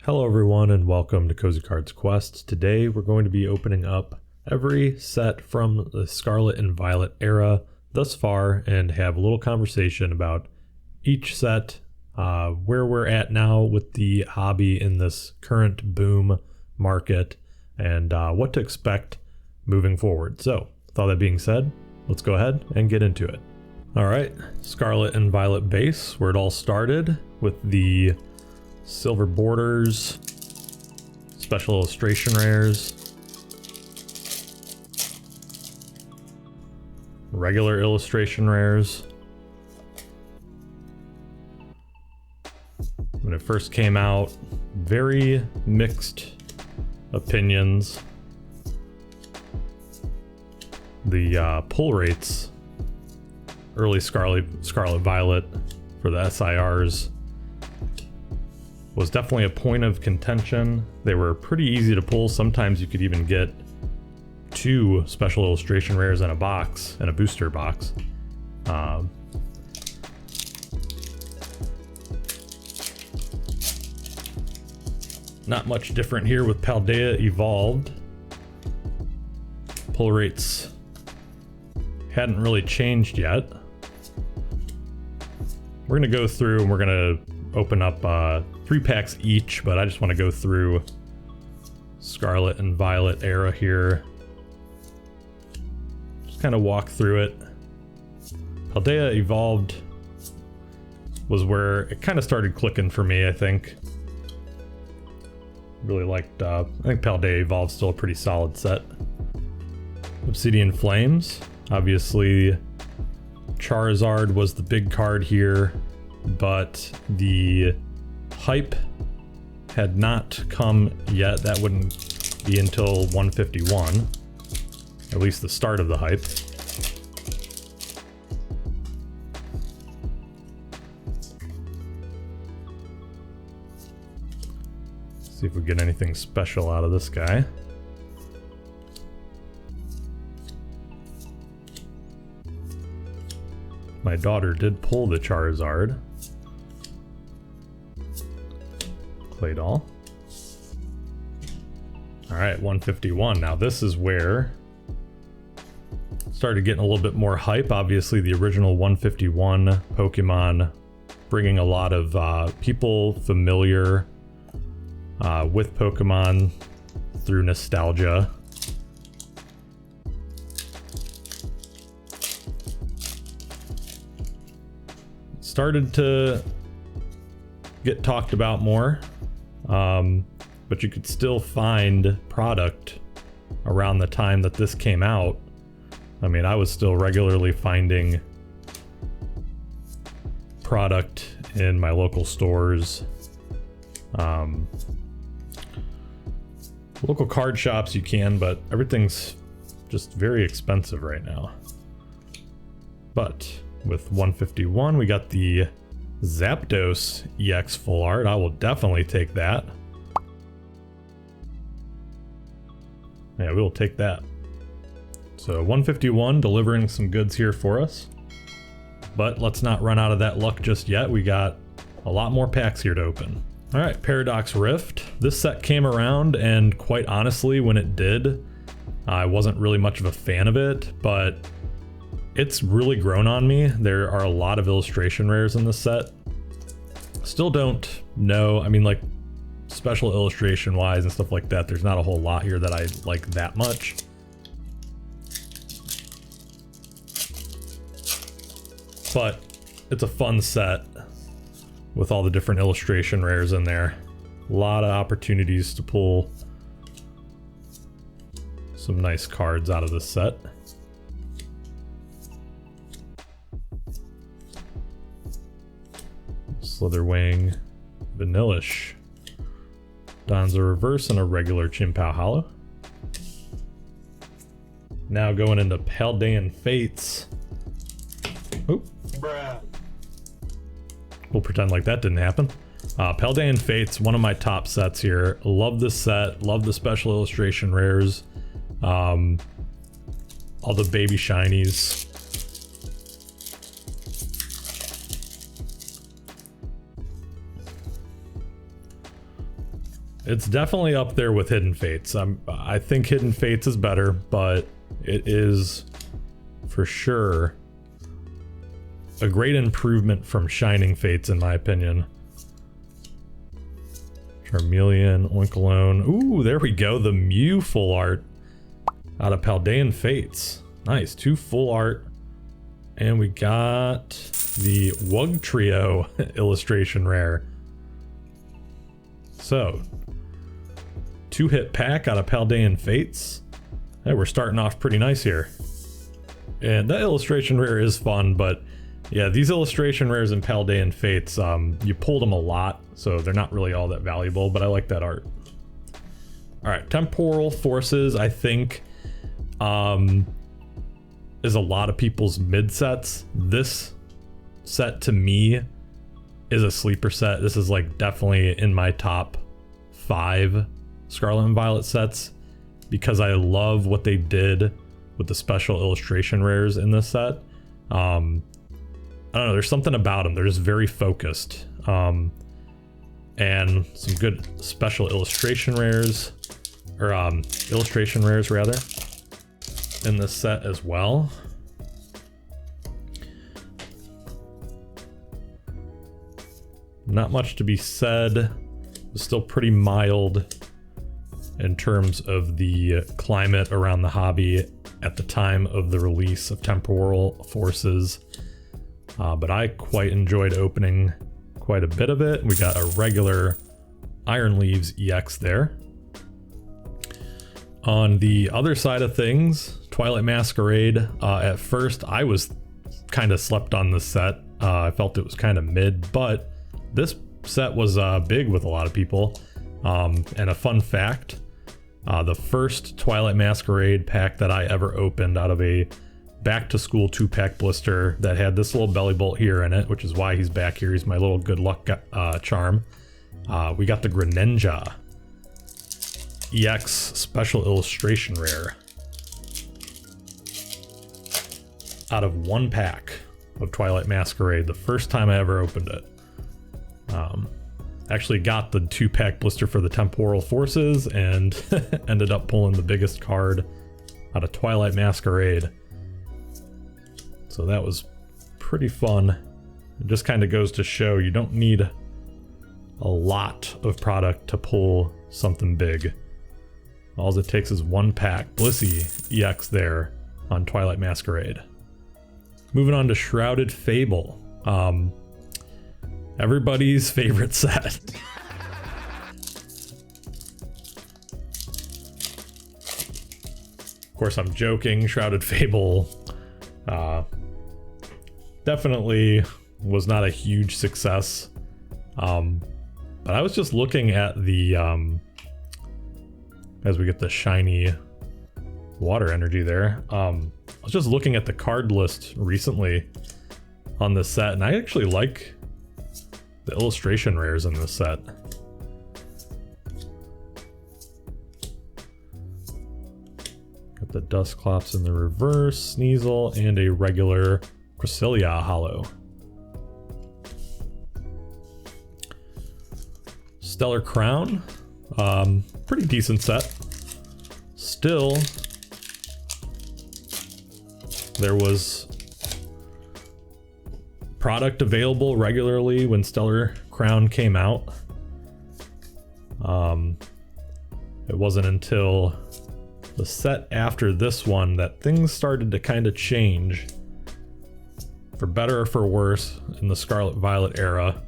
Hello everyone and welcome to Cozy Cards Quest. Today we're going to be opening up every set from the Scarlet and Violet era thus far and have a little conversation about each set, where we're at now with the hobby in this current boom market, and what to expect moving forward. So with all that being said, let's go ahead and get into it. Alright, Scarlet and Violet base, where it all started with the silver borders, special illustration rares, regular illustration rares. When it first came out, very mixed opinions. The pull rates, early Scarlet Violet for the SIRs, was definitely a point of contention. They were pretty easy to pull. Sometimes you could even get 2 special illustration rares in a box, in a booster box. Not much different here with Paldea Evolved. Pull rates hadn't really changed yet. We're gonna go through and we're gonna open up 3 packs each, but I just want to go through Scarlet and Violet era here. Just kind of walk through it. Paldea Evolved was where it kind of started clicking for me, I think. Really liked, I think Paldea Evolved's still a pretty solid set. Obsidian Flames, obviously Charizard was the big card here, but the hype had not come yet. That wouldn't be until 151, at least the start of the hype. See if we get anything special out of this guy. My daughter did pull the Charizard. Claydol. Alright, 151. Now this is where it started getting a little bit more hype. Obviously the original 151 Pokemon bringing a lot of people familiar with Pokemon through nostalgia. It started to get talked about more. But you could still find product around the time that this came out. I mean, I was still regularly finding product in my local stores. Local card shops you can, but everything's just very expensive right now. But with 151, we got the Zapdos EX Full Art. I will definitely take that. Yeah, we will take that. So 151 delivering some goods here for us. But let's not run out of that luck just yet. We got a lot more packs here to open. All right, Paradox Rift. This set came around, and quite honestly, when it did, I wasn't really much of a fan of it, but it's really grown on me. There are a lot of illustration rares in this set. Still don't know, I mean, like, special illustration wise and stuff like that, there's not a whole lot here that I like that much. But it's a fun set with all the different illustration rares in there. A lot of opportunities to pull some nice cards out of this set. Slitherwing, Vanillish, Donza Reverse, and a regular Chien-Pao Hollow. Now going into Paldean Fates. Oop. Bruh. We'll pretend like that didn't happen. Paldean Fates, one of my top sets here. Love this set, love the special illustration rares. All the baby shinies. It's definitely up there with Hidden Fates. I think Hidden Fates is better, but it is for sure a great improvement from Shining Fates, in my opinion. Charmeleon, Oinkologne. Ooh, there we go. The Mew full art out of Paldean Fates. Nice, 2 full art. And we got the Wugtrio illustration rare. So, 2-hit pack out of Paldean Fates. Hey, we're starting off pretty nice here. And that illustration rare is fun, but yeah, these illustration rares in Paldean Fates, you pulled them a lot, so they're not really all that valuable, but I like that art. Alright, Temporal Forces, I think, is a lot of people's mid sets. This set to me is a sleeper set. This is like definitely in my top 5 Scarlet and Violet sets because I love what they did with the special illustration rares in this set. I don't know, there's something about them. They're just very focused. And some good special illustration rares, or illustration rares rather, in this set as well. Not much to be said. It's still pretty mild in terms of the climate around the hobby at the time of the release of Temporal Forces. But I quite enjoyed opening quite a bit of it. We got a regular Iron Leaves EX there. On the other side of things, Twilight Masquerade. At first, I was kind of slept on this set. I felt it was kind of mid, but this set was big with a lot of people. And a fun fact, the first Twilight Masquerade pack that I ever opened out of a back to school 2-pack blister that had this little belly bolt here in it, which is why he's back here. He's my little good luck charm. We got the Greninja EX special illustration rare out of 1 pack of Twilight Masquerade, the first time I ever opened it. Actually got the 2-pack blister for the Temporal Forces and ended up pulling the biggest card out of Twilight Masquerade. So that was pretty fun. It just kind of goes to show you don't need a lot of product to pull something big. All it takes is 1 pack. Blissey EX there on Twilight Masquerade. Moving on to Shrouded Fable. Everybody's favorite set. Of course, I'm joking. Shrouded Fable definitely was not a huge success. But I was just looking at the, as we get the shiny water energy there, I was just looking at the card list recently on this set, and I actually like the illustration rares in this set. Got the Dusclops in the reverse, Sneasel, and a regular Cresselia holo. Stellar Crown, pretty decent set. Still, there was product available regularly when Stellar Crown came out. It wasn't until the set after this one that things started to kind of change, for better or for worse, in the Scarlet Violet era.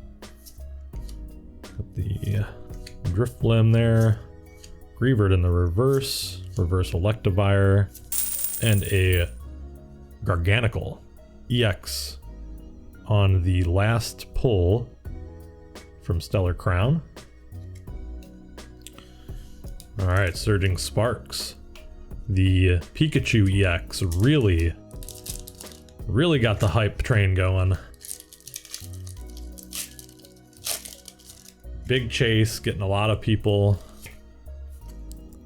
Got the Drifblim there, Grievert in the reverse, reverse Electivire, and a Garganacl EX on the last pull from Stellar Crown. Alright, Surging Sparks. The Pikachu EX really got the hype train going. Big chase, getting a lot of people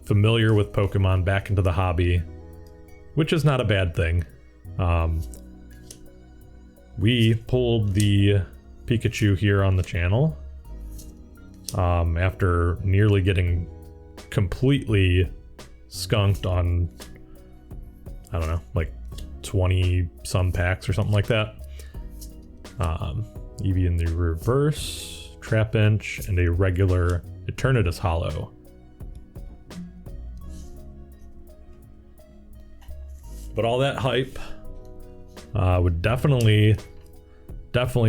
familiar with Pokemon back into the hobby, which is not a bad thing. We pulled the Pikachu here on the channel, after nearly getting completely skunked on, I don't know, like 20 some packs or something like that. Eevee in the reverse, Trapinch, and a regular Eternatus Hollow. But all that hype would definitely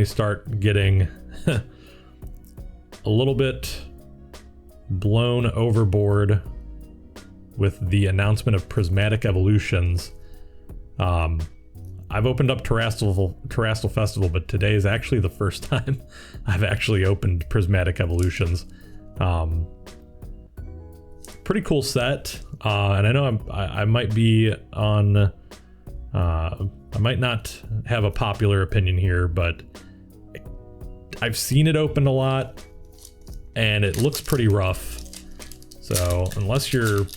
start getting a little bit blown overboard with the announcement of Prismatic Evolutions. I've opened up Terrastal Festival, but today is actually the first time I've actually opened Prismatic Evolutions. Pretty cool set, and I know I might be on. I might not have a popular opinion here, but I've seen it opened a lot, and it looks pretty rough. So unless you're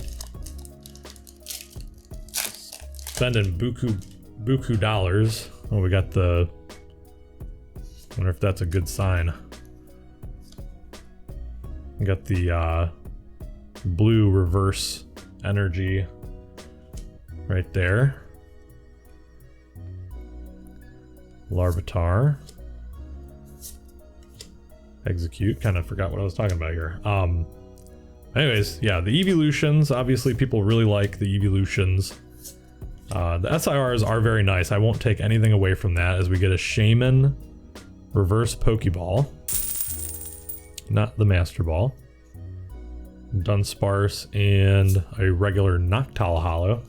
spending buku dollars, oh, we got the. Wonder if that's a good sign. We got the blue reverse energy right there. Larvitar. Execute. Kind of forgot what I was talking about here. Anyways, yeah, the evolutions. Obviously, people really like the evolutions. The SIRs are very nice. I won't take anything away from that, as we get a Shaman reverse Pokeball. Not the Master Ball. Dunsparce and a regular Noctowl Hollow.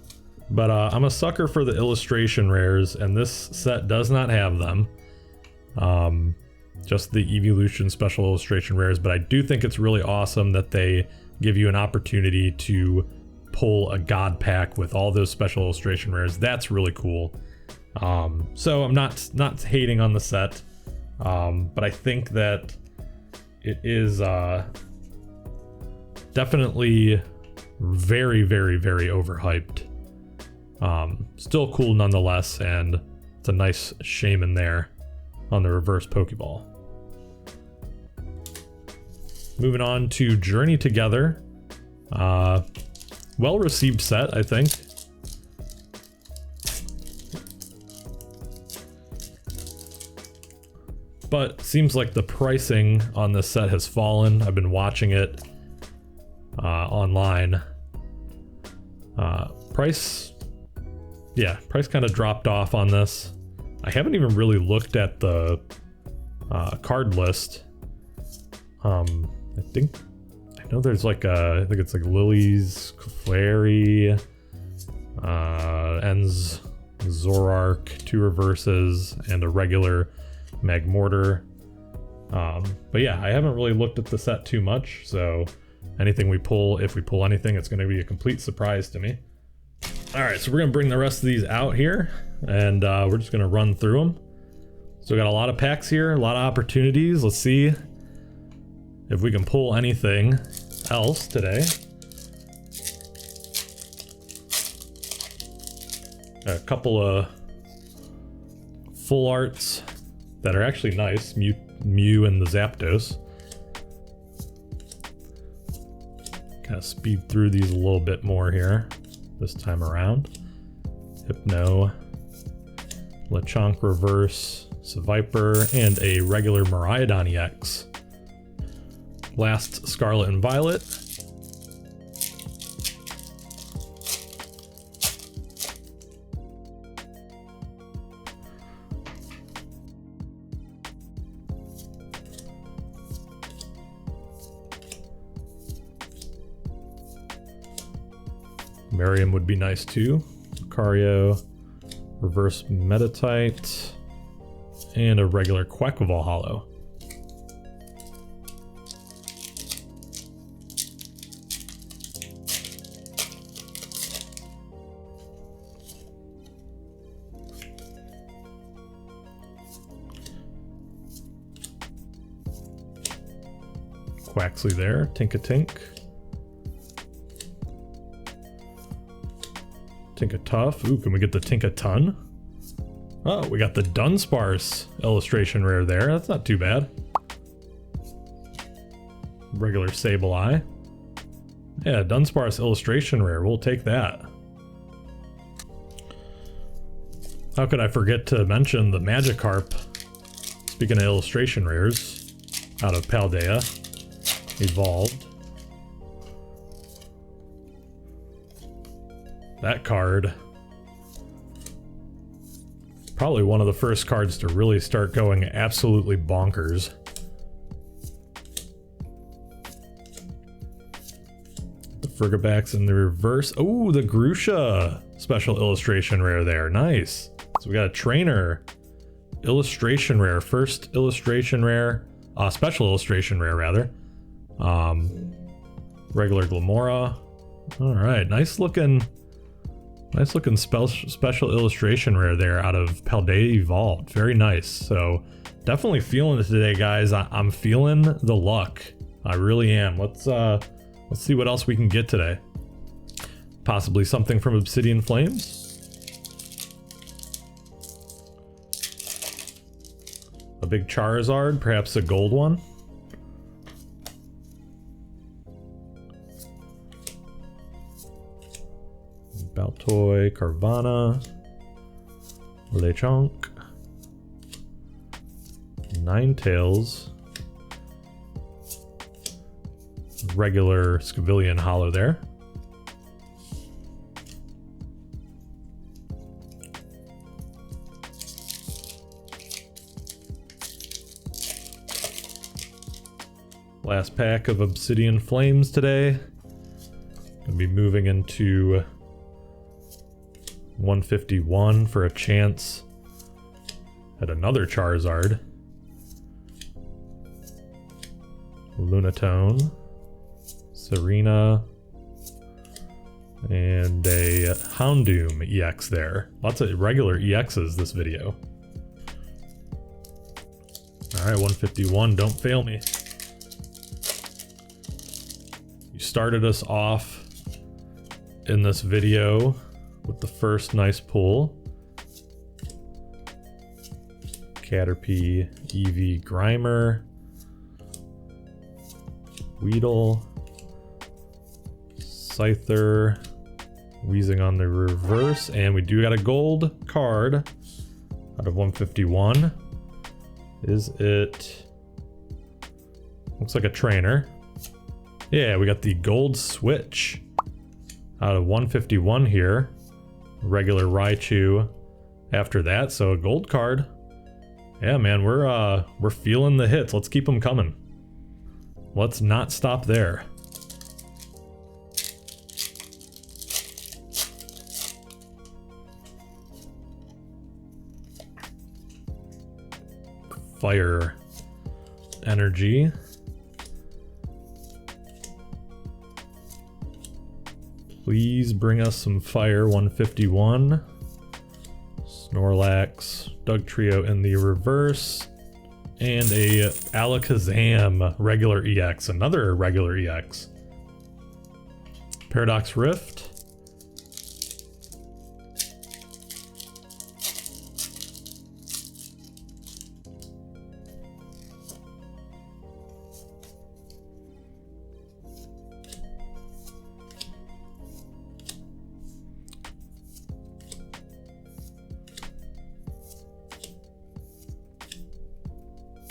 But I'm a sucker for the illustration rares, and this set does not have them. Just the Evolution special illustration rares, but I do think it's really awesome that they give you an opportunity to pull a God pack with all those special illustration rares. That's really cool. So I'm not hating on the set, but I think that it is definitely very, very, very overhyped. Still cool nonetheless, and it's a nice Shaman there on the reverse Pokeball. Moving on to Journey Together. Well received set, I think. But seems like the pricing on this set has fallen. I've been watching it online. Price kind of dropped off on this. I haven't even really looked at the card list. I know there's like I think it's like Lily's Clefairy, Ends Zoroark, 2 reverses, and a regular Magmortar. But yeah, I haven't really looked at the set too much, so anything we pull, if we pull anything, it's going to be a complete surprise to me. Alright, so we're going to bring the rest of these out here, and we're just going to run through them. So we got a lot of packs here, a lot of opportunities. Let's see if we can pull anything else today. A couple of full arts that are actually nice. Mew and the Zapdos. Kind of speed through these a little bit more here this time around. Hypno, Lechonk reverse, Seviper, and a regular Miraidon EX. Last Scarlet and Violet. Miriam would be nice too. Lucario, reverse Meditite, and a regular Quackleval Hollow. Quaxley there, Tinkatink. Tinkatuff. Ooh, can we get the Tinkaton? Oh, we got the Dunsparce illustration rare there. That's not too bad. Regular Sableye. Yeah, Dunsparce illustration rare. We'll take that. How could I forget to mention the Magikarp? Speaking of illustration rares, out of Paldea, evolved. That card, probably one of the first cards to really start going absolutely bonkers. The Frigibax in the reverse. Oh, the Grusha special illustration rare there. Nice. So we got a trainer illustration rare, first illustration rare, special illustration rare rather. Regular Glamora. All right, nice looking special illustration rare there out of Paldea Evolved. Very nice. So definitely feeling it today, guys. I'm feeling the luck. I really am. Let's see what else we can get today. Possibly something from Obsidian Flames. A big Charizard, perhaps a gold one. Baltoy, Carvana, Lechonk, Ninetales, regular Scavillion Hollow there. Last pack of Obsidian Flames today. Gonna be moving into 151 for a chance at another Charizard. Lunatone, Serena, and a Houndoom EX there. Lots of regular EXs this video. Alright, 151, don't fail me. You started us off in this video with the first nice pull. Caterpie, Eevee, Grimer, Weedle, Scyther, Weezing on the reverse, and we do got a gold card out of 151. Is it? Looks like a trainer. Yeah, we got the gold switch out of 151 here. Regular Raichu after that, so a gold card. Yeah, man, we're feeling the hits. Let's keep them coming. Let's not stop there. Fire energy. Please bring us some fire. 151. Snorlax, Dugtrio in the reverse, and a Alakazam regular EX, another regular EX. Paradox Rift.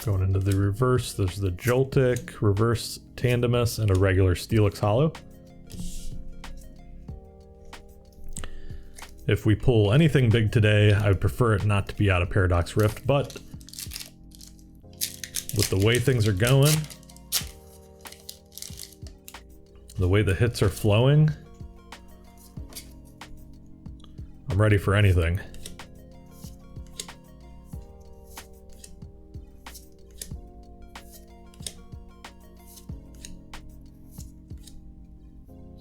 Going into the reverse, there's the Joltik, reverse Tandemus, and a regular Steelix Hollow. If we pull anything big today, I would prefer it not to be out of Paradox Rift, but with the way things are going, the way the hits are flowing, I'm ready for anything.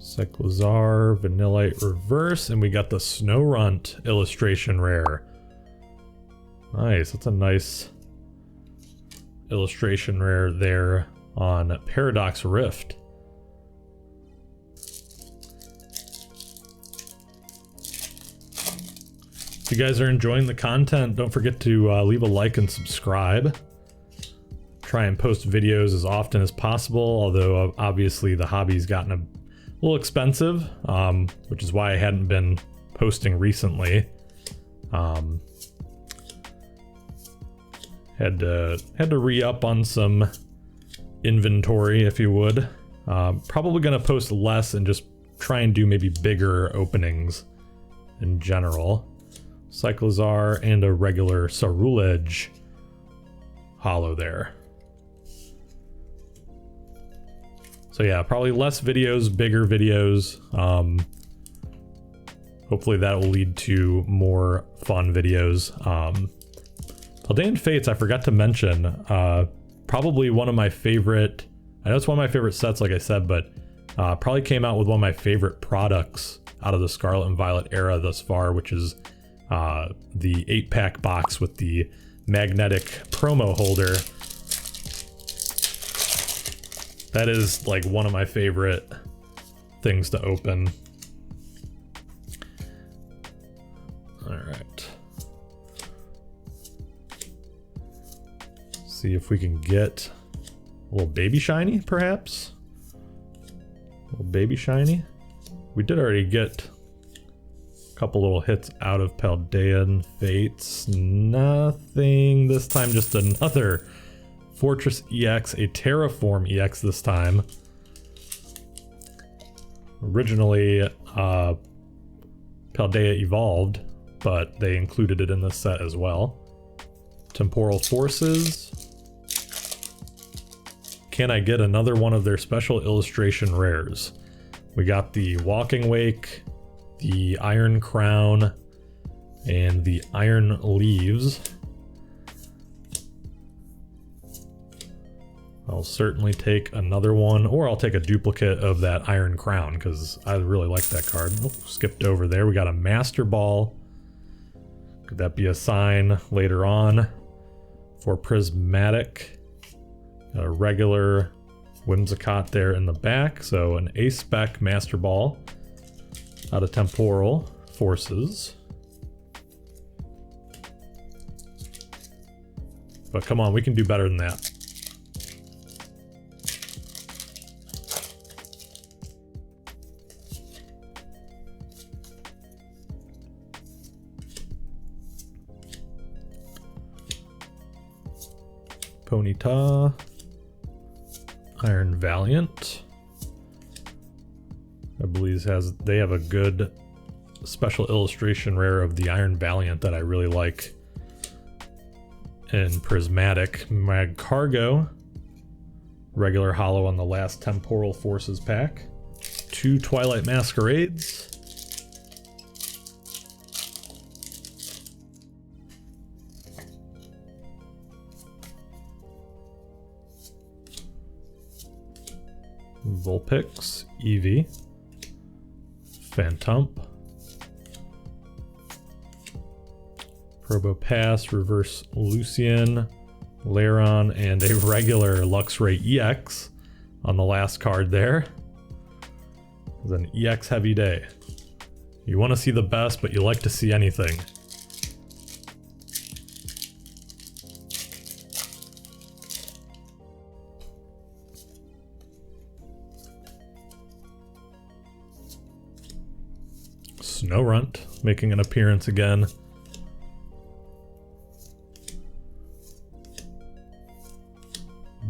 Cyclizar, Vanillite reverse, and we got the Snorunt illustration rare. Nice, that's a nice illustration rare there on Paradox Rift. If you guys are enjoying the content, don't forget to leave a like and subscribe. try and post videos as often as possible, although obviously the hobby's gotten a little expensive, which is why I hadn't been posting recently. Had to re-up on some inventory, if you would. Probably gonna post less and just try and do maybe bigger openings in general. Cyclizar and a regular Saruledge holo there. So yeah, probably less videos, bigger videos. Hopefully that will lead to more fun videos. Paldean Fates, I forgot to mention, probably one of my favorite, I know it's one of my favorite sets, like I said, but probably came out with one of my favorite products out of the Scarlet and Violet era thus far, which is the 8-pack box with the magnetic promo holder. That is like one of my favorite things to open. All right. See if we can get a little baby shiny, perhaps. A little baby shiny. We did already get a couple little hits out of Paldean Fates. Nothing this time, just another Fortress EX, a Terraform EX this time. Originally, Paldea evolved, but they included it in this set as well. Temporal Forces. Can I get another one of their special illustration rares? We got the Walking Wake, the Iron Crown, and the Iron Leaves. I'll certainly take another one, or I'll take a duplicate of that Iron Crown, because I really like that card. Oh, skipped over there. We got a Master Ball. Could that be a sign later on for Prismatic? Got a regular Whimsicott there in the back, so an A-Spec Master Ball out of Temporal Forces. But come on, we can do better than that. Ponyta, Iron Valiant. I believe they have a good special illustration rare of the Iron Valiant that I really like. And Prismatic, Magcargo, regular holo on the last Temporal Forces pack. 2 Twilight Masquerades. Vulpix, Eevee, Phantump, Probopass, Reverse Lucian, Lairon, and a regular Luxray EX on the last card there. It was an EX heavy day. You want to see the best, but you like to see anything. Snorunt making an appearance again.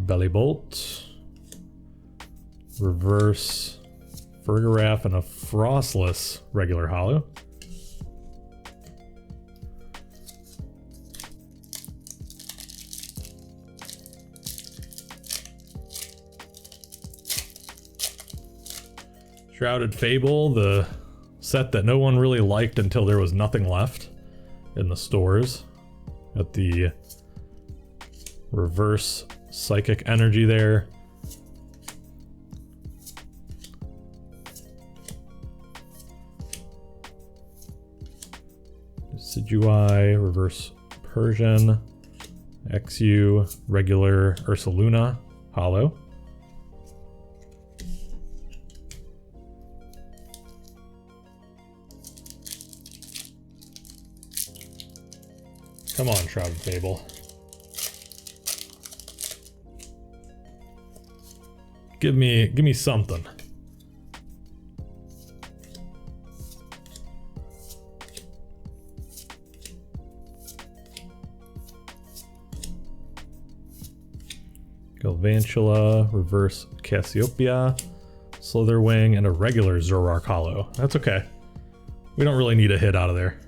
Bellibolt, Reverse Fergaraf, and a Frostless regular holo. Shrouded Fable, the set that no one really liked until there was nothing left in the stores. Got the reverse psychic energy there. Decidueye, reverse Persian, XU, regular Ursaluna, holo. Come on, Shrouded Fable. give me something. Galvantula, reverse Cassiopeia, Slitherwing, and a regular Zoroark Hollow. That's okay. We don't really need a hit out of there.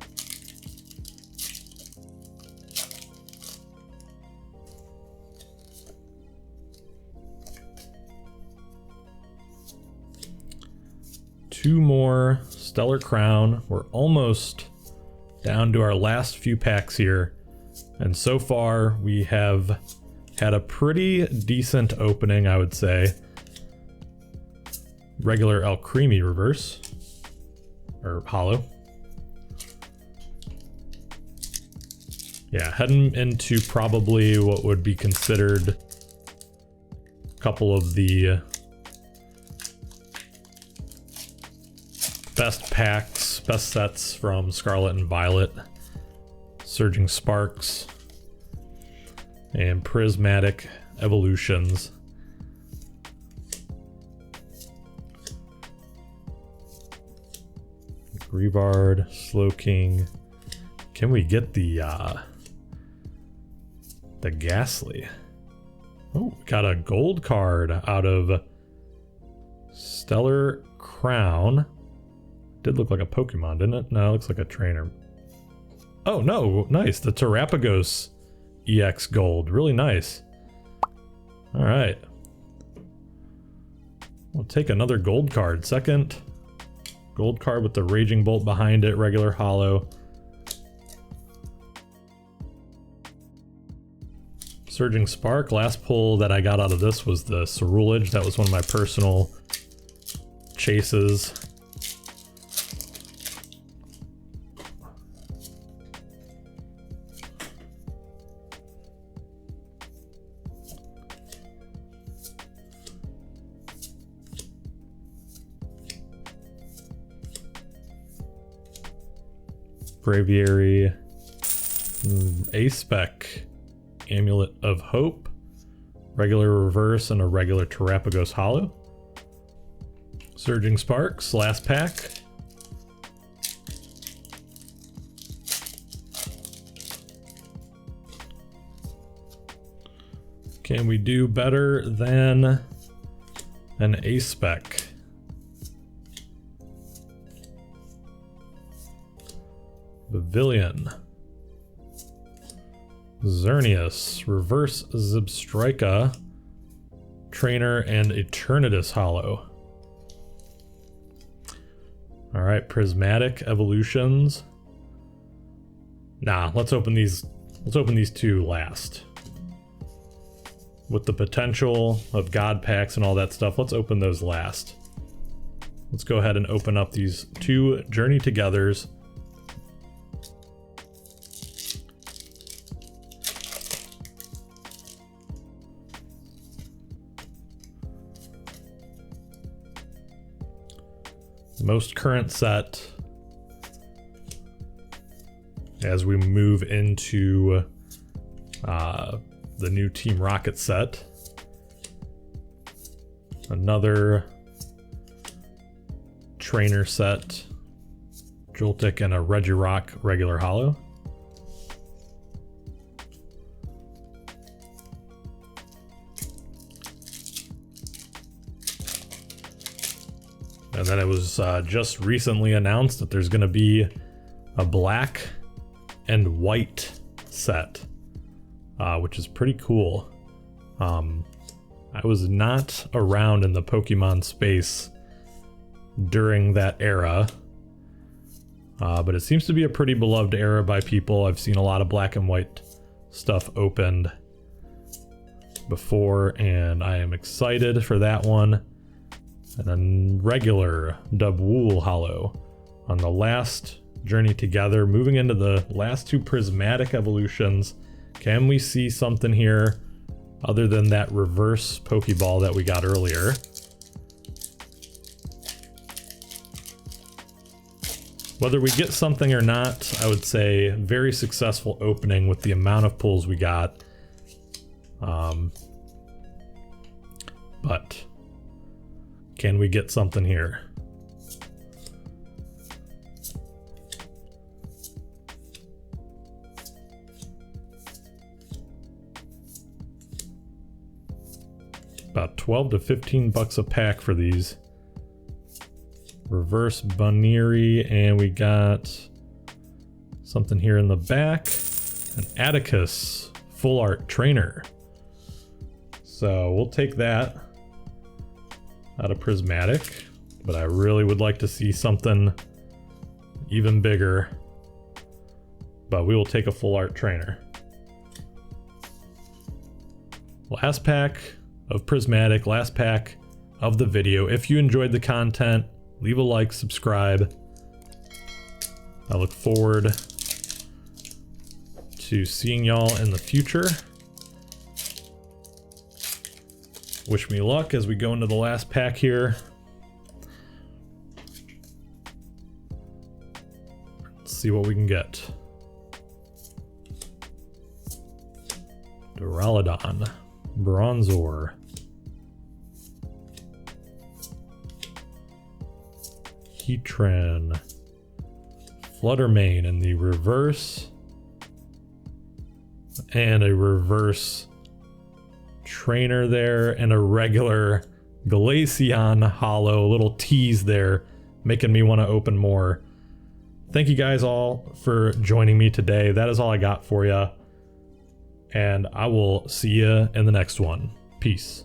Two more Stellar Crown. We're almost down to our last few packs here. And so far we have had a pretty decent opening, I would say. Regular Alcremie reverse. Or hollow. Yeah, heading into probably what would be considered a couple of the best packs, best sets from Scarlet and Violet. Surging Sparks and Prismatic Evolutions. Greavard, Slowking. Can we get the Ghastly? Oh, got a gold card out of Stellar Crown. Did look like a Pokemon, didn't it? No, it looks like a trainer. Oh no, nice. The Terapagos EX Gold. Really nice. Alright. We'll take another gold card. Second gold card with the Raging Bolt behind it. Regular hollow. Surging Spark. Last pull that I got out of this was the Cerulege. That was one of my personal chases. Braviary, A-Spec, Amulet of Hope, regular reverse, and a regular Terapagos Hollow. Surging Sparks, last pack. Can we do better than an A-Spec? Pavilion. Xerneas, reverse Zebstrika, Trainer, and Eternatus Hollow. Alright, Prismatic Evolutions. Nah, let's open these two last. With the potential of God packs and all that stuff, let's open those last. Let's go ahead and open up these two Journey Togethers. Most current set as we move into the new Team Rocket set. Another trainer set, Joltik, and a Regirock regular hollow. And then it was just recently announced that there's going to be a black and white set, which is pretty cool. I was not around in the Pokemon space during that era, but it seems to be a pretty beloved era by people. I've seen a lot of black and white stuff opened before, and I am excited for that one. And a regular Dubwool Hollow on the last Journey Together. Moving into the last two Prismatic Evolutions. Can we see something here other than that reverse Pokeball that we got earlier? Whether we get something or not, I would say very successful opening with the amount of pulls we got. But Can we get something here? About 12 to 15 bucks a pack for these. Reverse Baneri, and we got something here in the back. An Atticus full art trainer. So we'll take that out of Prismatic, but I really would like to see something even bigger. But we will take a full art trainer. Last pack of Prismatic, last pack of the video. If you enjoyed the content, leave a like, subscribe. I look forward to seeing y'all in the future. Wish me luck as we go into the last pack here. Let's see what we can get. Duraludon, Bronzor, Heatran, Fluttermane in the reverse, and a reverse trainer there, and a regular Glaceon holo. A little tease there, making me want to open more. Thank you guys all for joining me today. That is all I got for you, and I will see you in the next one. Peace.